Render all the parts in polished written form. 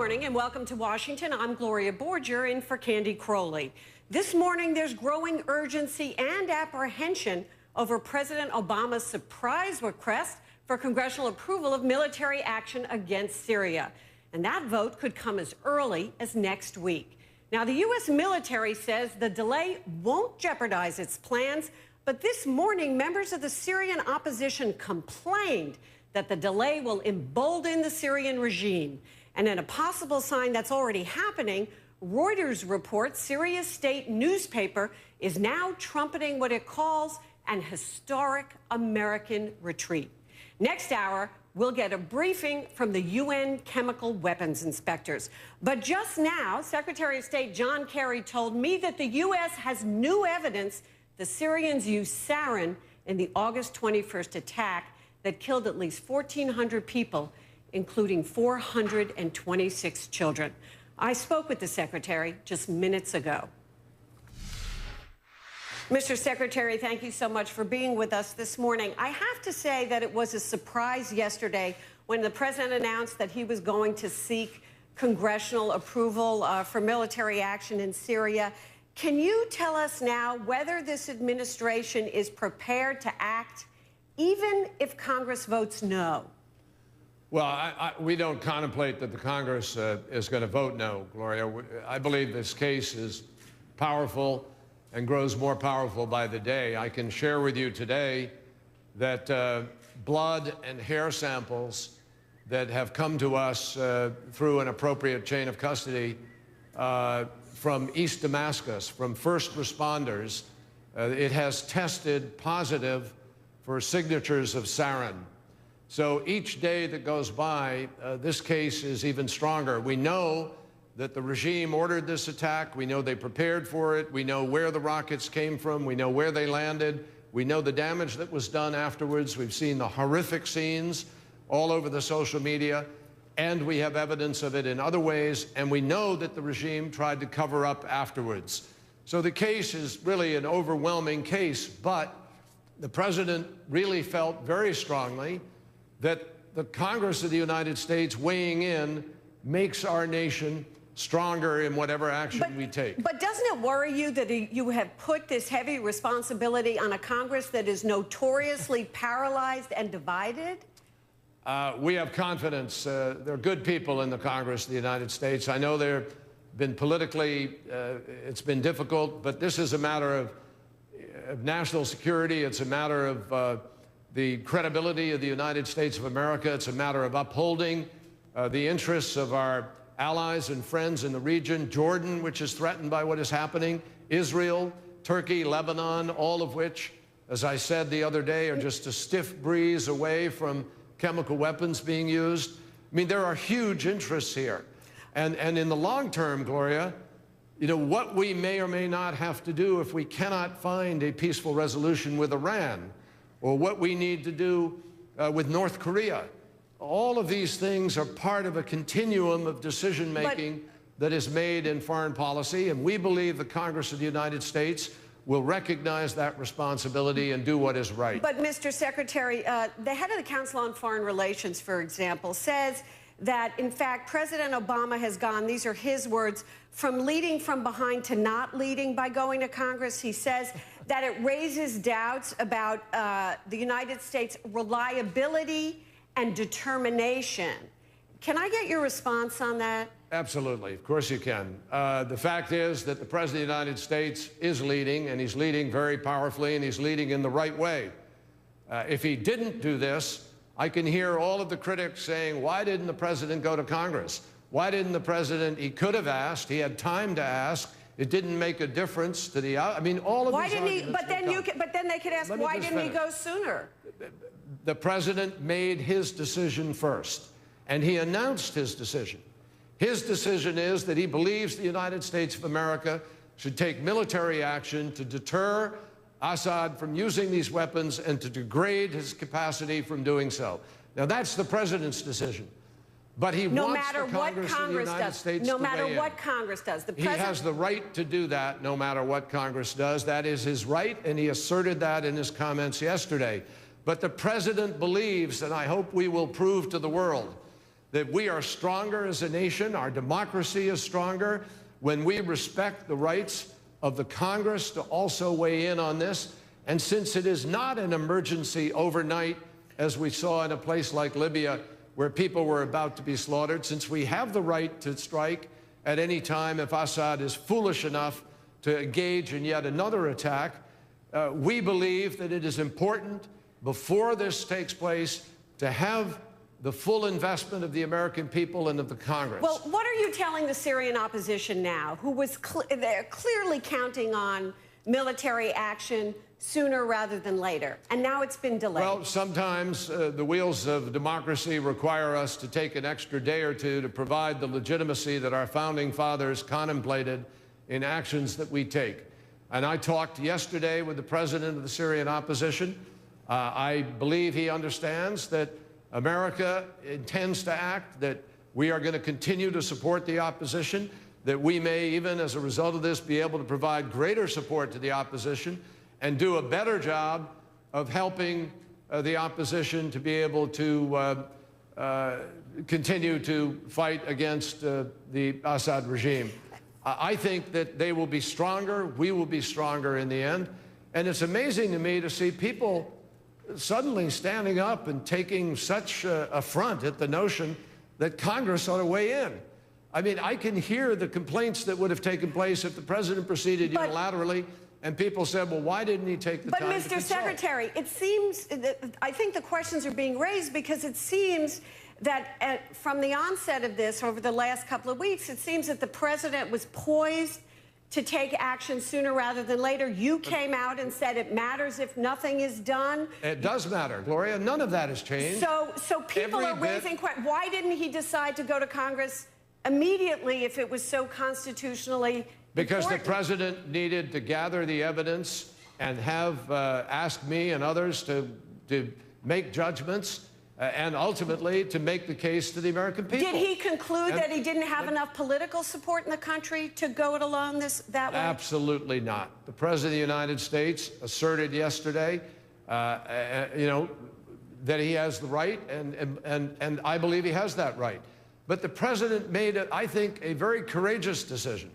morning and welcome to Washington. I'm Gloria Borger in for Candy Crowley. This morning, there's growing urgency and apprehension over President Obama's surprise request for congressional approval of military action against Syria. And that vote could come as early as next week. Now, the U.S. military says the delay won't jeopardize its plans, but this morning, members of the Syrian opposition complained that the delay will embolden the Syrian regime. And in a possible sign that's already happening, Reuters reports Syria's state newspaper is now trumpeting what it calls an historic American retreat. Next hour, we'll get a briefing from the UN chemical weapons inspectors. But just now, Secretary of State John Kerry told me that the U.S. has new evidence the Syrians used sarin in the August 21st attack that killed at least 1,400 people, including 426 children. I spoke with the Secretary just minutes ago. Mr. Secretary, thank you so much for being with us this morning. I have to say that it was a surprise yesterday when the President announced that he was going to seek congressional approval for military action in Syria. Can you tell us now whether this administration is prepared to act even if Congress votes no? Well, we don't contemplate that the Congress is going to vote no, Gloria. I believe this case is powerful and grows more powerful by the day. I can share with you today that blood and hair samples that have come to us through an appropriate chain of custody from East Damascus, from first responders, it has tested positive for signatures of sarin. So each day that goes by, this case is even stronger. We know that the regime ordered this attack. We know they prepared for it. We know where the rockets came from. We know where they landed. We know the damage that was done afterwards. We've seen the horrific scenes all over the social media, and we have evidence of it in other ways, and we know that the regime tried to cover up afterwards. So the case is really an overwhelming case, but the President really felt very strongly that the Congress of the United States weighing in makes our nation stronger in whatever action we take. But doesn't it worry you that you have put this heavy responsibility on a Congress that is notoriously paralyzed and divided? We have confidence. There are good people in the Congress of the United States. I know they've been politically, it's been difficult, but this is a matter of national security. It's a matter of the credibility of the United States of America. It's a matter of upholding the interests of our allies and friends in the region. Jordan, which is threatened by what is happening, Israel, Turkey, Lebanon, all of which, as I said the other day, are just a stiff breeze away from chemical weapons being used. I mean, there are huge interests here. And in the long term, Gloria, you know, what we may or may not have to do if we cannot find a peaceful resolution with Iran, or what we need to do with North Korea. All of these things are part of a continuum of decision-making that is made in foreign policy, and we believe the Congress of the United States will recognize that responsibility and do what is right. But, Mr. Secretary, the head of the Council on Foreign Relations, for example, says that, in fact, President Obama has gone, these are his words, from leading from behind to not leading by going to Congress. He says that it raises doubts about the United States' reliability and determination. Can I get your response on that? Absolutely. Of course you can. The fact is that the President of the United States is leading, and he's leading very powerfully, and he's leading in the right way. If he didn't do this, I can hear all of the critics saying, why didn't the President go to Congress? Why didn't the President? He could have asked. He had time to ask. It didn't make a difference to the, I mean, all of why these didn't he? arguments But then they could ask, why didn't he go sooner? The President made his decision first, and he announced his decision. His decision is that he believes the United States of America should take military action to deter Assad from using these weapons and to degrade his capacity from doing so. Now, that's the President's decision. But he wants the Congress of the United States to weigh in. No matter what Congress does. He has the right to do that no matter what Congress does. That is his right, and he asserted that in his comments yesterday. But the President believes, and I hope we will prove to the world, that we are stronger as a nation, our democracy is stronger, when we respect the rights of the Congress to also weigh in on this. And since it is not an emergency overnight, as we saw in a place like Libya, where people were about to be slaughtered, since we have the right to strike at any time if Assad is foolish enough to engage in yet another attack, we believe that it is important, before this takes place, to have the full investment of the American people and of the Congress. Well, what are you telling the Syrian opposition now, who was they're clearly counting on military action sooner rather than later, and now it's been delayed? Well, sometimes the wheels of democracy require us to take an extra day or two to provide the legitimacy that our founding fathers contemplated in actions that we take. And I talked yesterday with the president of the Syrian opposition. I believe he understands that America intends to act, that we are going to continue to support the opposition, that we may even, as a result of this, be able to provide greater support to the opposition and do a better job of helping the opposition to be able to continue to fight against the Assad regime. I think that they will be stronger, we will be stronger in the end. And it's amazing to me to see people suddenly standing up and taking such affront at the notion that Congress ought to weigh in. I mean, I can hear the complaints that would have taken place if the president proceeded unilaterally, and people said, well, why didn't he take the time to consult? But, Mr. Secretary, it seems that I think the questions are being raised because it seems that from the onset of this, over the last couple of weeks, it seems that the president was poised to take action sooner rather than later. You came out and said it matters if nothing is done. It does matter, Gloria. None of that has changed. So people are raising questions. Why didn't he decide to go to Congress immediately if it was so constitutionally because important? The president needed to gather the evidence and have asked me and others to make judgments and ultimately to make the case to the American people. Did he conclude that he didn't have enough political support in the country to go it alone that way? Absolutely not. The President of the United States asserted yesterday, that he has the right, and I believe he has that right. But the President made, I think, a very courageous decision.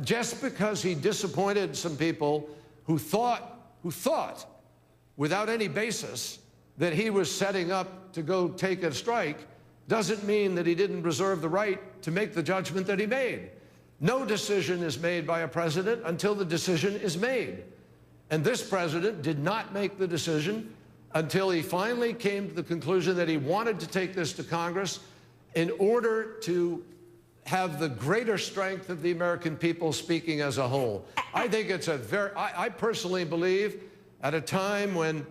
Just because he disappointed some people who thought, without any basis, that he was setting up to go take a strike, doesn't mean that he didn't reserve the right to make the judgment that he made. No decision is made by a president until the decision is made. And this president did not make the decision until he finally came to the conclusion that he wanted to take this to Congress in order to have the greater strength of the American people speaking as a whole. I think it's I personally believe at a time when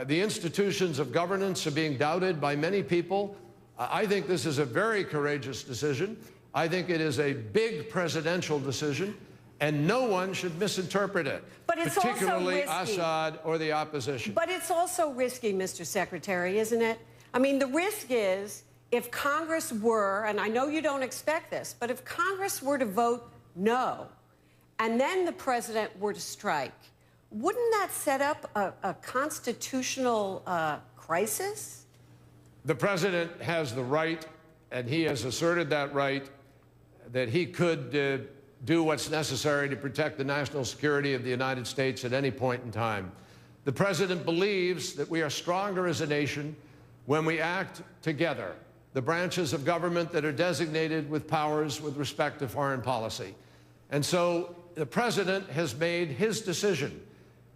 the institutions of governance are being doubted by many people, I think this is a very courageous decision. I think it is a big presidential decision, and no one should misinterpret it, but it's particularly also risky. Assad or the opposition. But it's also risky, Mr. Secretary, isn't it? I mean, the risk is if Congress were, and I know you don't expect this, but if Congress were to vote no, and then the president were to strike, wouldn't that set up a constitutional crisis? The president has the right, and he has asserted that right, that he could do what's necessary to protect the national security of the United States at any point in time. The president believes that we are stronger as a nation when we act together, the branches of government that are designated with powers with respect to foreign policy. And so the president has made his decision.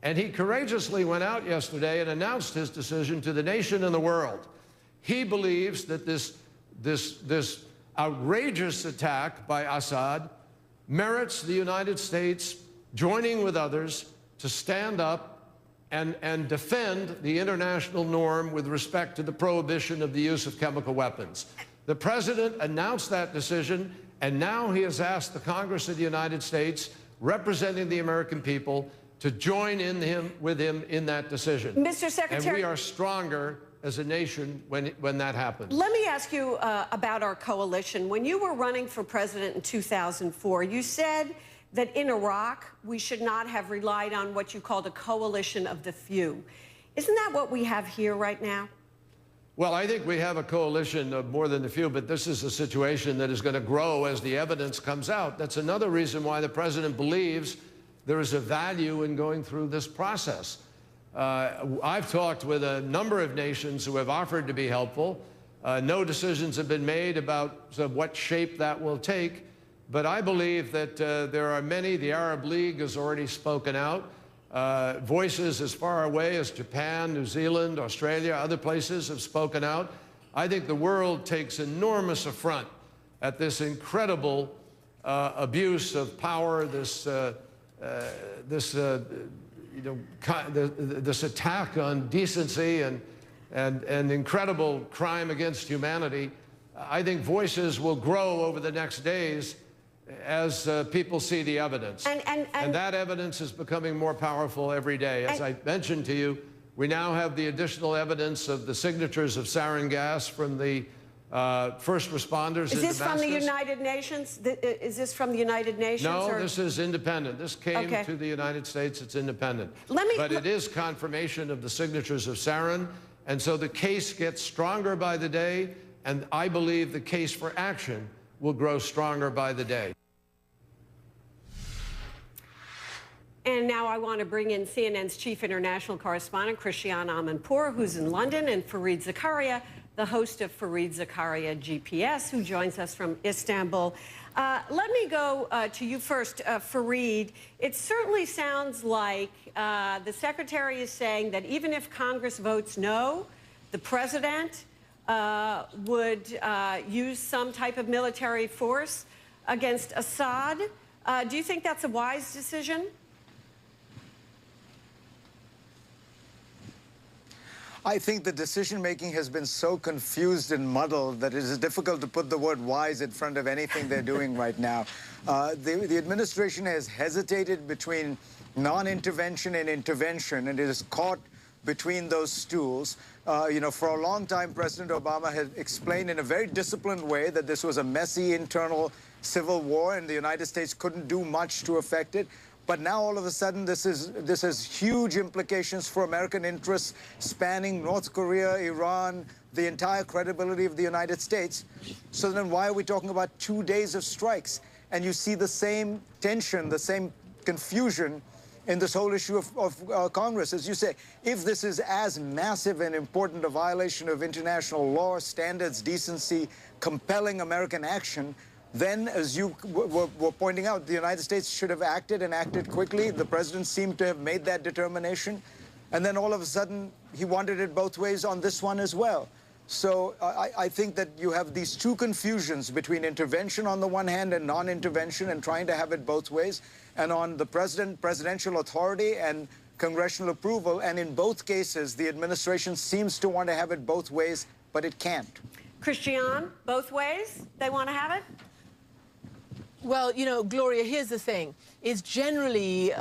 And he courageously went out yesterday and announced his decision to the nation and the world. He believes that this outrageous attack by Assad merits the United States joining with others to stand up and defend the international norm with respect to the prohibition of the use of chemical weapons. The president announced that decision, and now he has asked the Congress of the United States, representing the American people, to join with him in that decision. Mr. Secretary, and we are stronger as a nation when that happens. Let me ask you about our coalition. When you were running for president in 2004, you said that in Iraq, we should not have relied on what you called a coalition of the few. Isn't that what we have here right now? Well, I think we have a coalition of more than a few, but this is a situation that is going to grow as the evidence comes out. That's another reason why the president believes there is a value in going through this process. I've talked with a number of nations who have offered to be helpful. No decisions have been made about what shape that will take, but I believe that there are many. The Arab League has already spoken out. Voices as far away as Japan, New Zealand, Australia, other places have spoken out. I think the world takes enormous affront at this incredible abuse of power, this attack on decency and incredible crime against humanity. I think voices will grow over the next days as people see the evidence. And that evidence is becoming more powerful every day. As I mentioned to you, we now have the additional evidence of the signatures of sarin gas from the first responders in Damascus. Is this from the United Nations? Is this from the United Nations? No, or? This is independent. This came to the United States. It's independent. But it is confirmation of the signatures of sarin. And so the case gets stronger by the day. And I believe the case for action will grow stronger by the day. And now I want to bring in CNN's chief international correspondent, Christiane Amanpour, who's in London, and Fareed Zakaria, the host of Fareed Zakaria GPS, who joins us from Istanbul. Let me go to you first, Fareed. It certainly sounds like the secretary is saying that even if Congress votes no, the president would use some type of military force against Assad. Do you think that's a wise decision? I think the decision-making has been so confused and muddled that it is difficult to put the word wise in front of anything they're doing right now. The administration has hesitated between non-intervention and intervention, and it is caught between those stools. For a long time, President Obama had explained in a very disciplined way that this was a messy internal civil war and the United States couldn't do much to affect it. But now, all of a sudden, this has huge implications for American interests spanning North Korea, Iran, the entire credibility of the United States. So then why are we talking about 2 days of strikes? And you see the same tension, the same confusion in this whole issue of Congress. As you say, if this is as massive and important a violation of international law, standards, decency, compelling American action, then, as you were pointing out, the United States should have acted and acted quickly. The president seemed to have made that determination. And then all of a sudden, he wanted it both ways on this one as well. So I think that you have these two confusions between intervention on the one hand and non-intervention and trying to have it both ways, and on the presidential authority and congressional approval. And in both cases, the administration seems to want to have it both ways, but it can't. Christiane, both ways? They want to have it? Well, Gloria, here's the thing. It's generally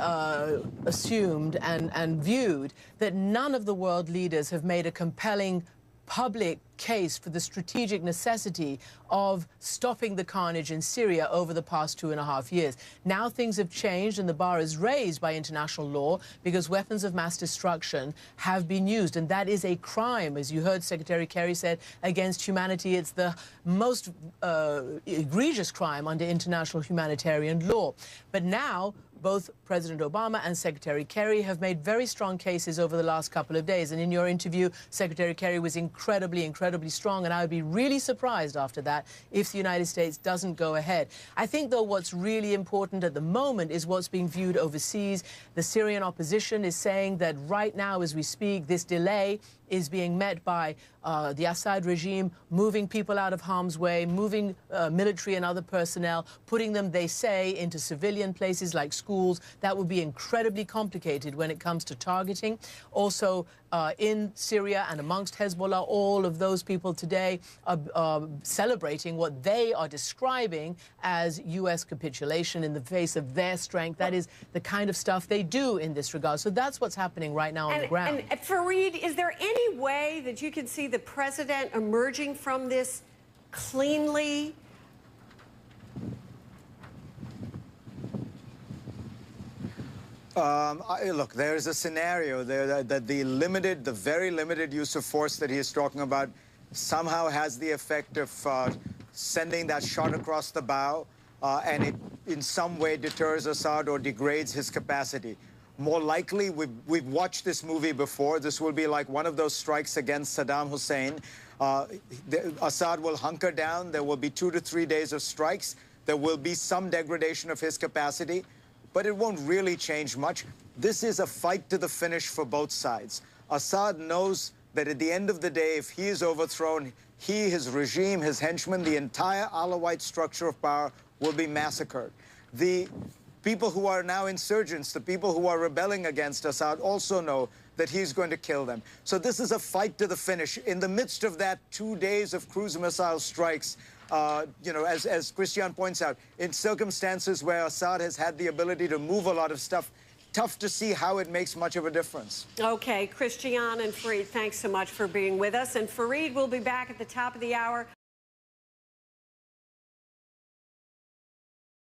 assumed and viewed that none of the world leaders have made a compelling public case for the strategic necessity of stopping the carnage in Syria over the past 2.5 years. Now things have changed and the bar is raised by international law because weapons of mass destruction have been used, and that is a crime, as you heard Secretary Kerry said, against humanity. It's the most egregious crime under international humanitarian law. But now both President Obama and Secretary Kerry have made very strong cases over the last couple of days. And in your interview, Secretary Kerry was incredibly strong. And I would be really surprised after that if the United States doesn't go ahead. I think, though, what's really important at the moment is what's being viewed overseas. The Syrian opposition is saying that right now, as we speak, this delay is being met by the Assad regime moving people out of harm's way, moving military and other personnel, putting them, they say, into civilian places like schools. That would be incredibly complicated when it comes to targeting. Also, in Syria and amongst Hezbollah, all of those people today are celebrating what they are describing as U.S. capitulation in the face of their strength. That is the kind of stuff they do in this regard. So that's what's happening right now on the ground. And Fareed, is there any way that you can see the president emerging from this cleanly? Look, there is a scenario there that the very limited use of force that he is talking about somehow has the effect of sending that shot across the bow, and it in some way deters Assad or degrades his capacity. More likely, we've watched this movie before. This will be like one of those strikes against Saddam Hussein. Assad will hunker down. There will be 2 to 3 days of strikes. There will be some degradation of his capacity, but it won't really change much. This is a fight to the finish for both sides. Assad knows that at the end of the day, if he is overthrown, he, his regime, his henchmen, the entire Alawite structure of power will be massacred. The people who are now insurgents, the people who are rebelling against Assad, also know that he's going to kill them. So this is a fight to the finish. In the midst of that 2 days of cruise missile strikes, you know, as Christian points out, in circumstances where Assad has had the ability to move a lot of stuff, tough to see how it makes much of a difference. Okay, Christian and Fareed, thanks so much for being with us. And Fareed will be back at the top of the hour.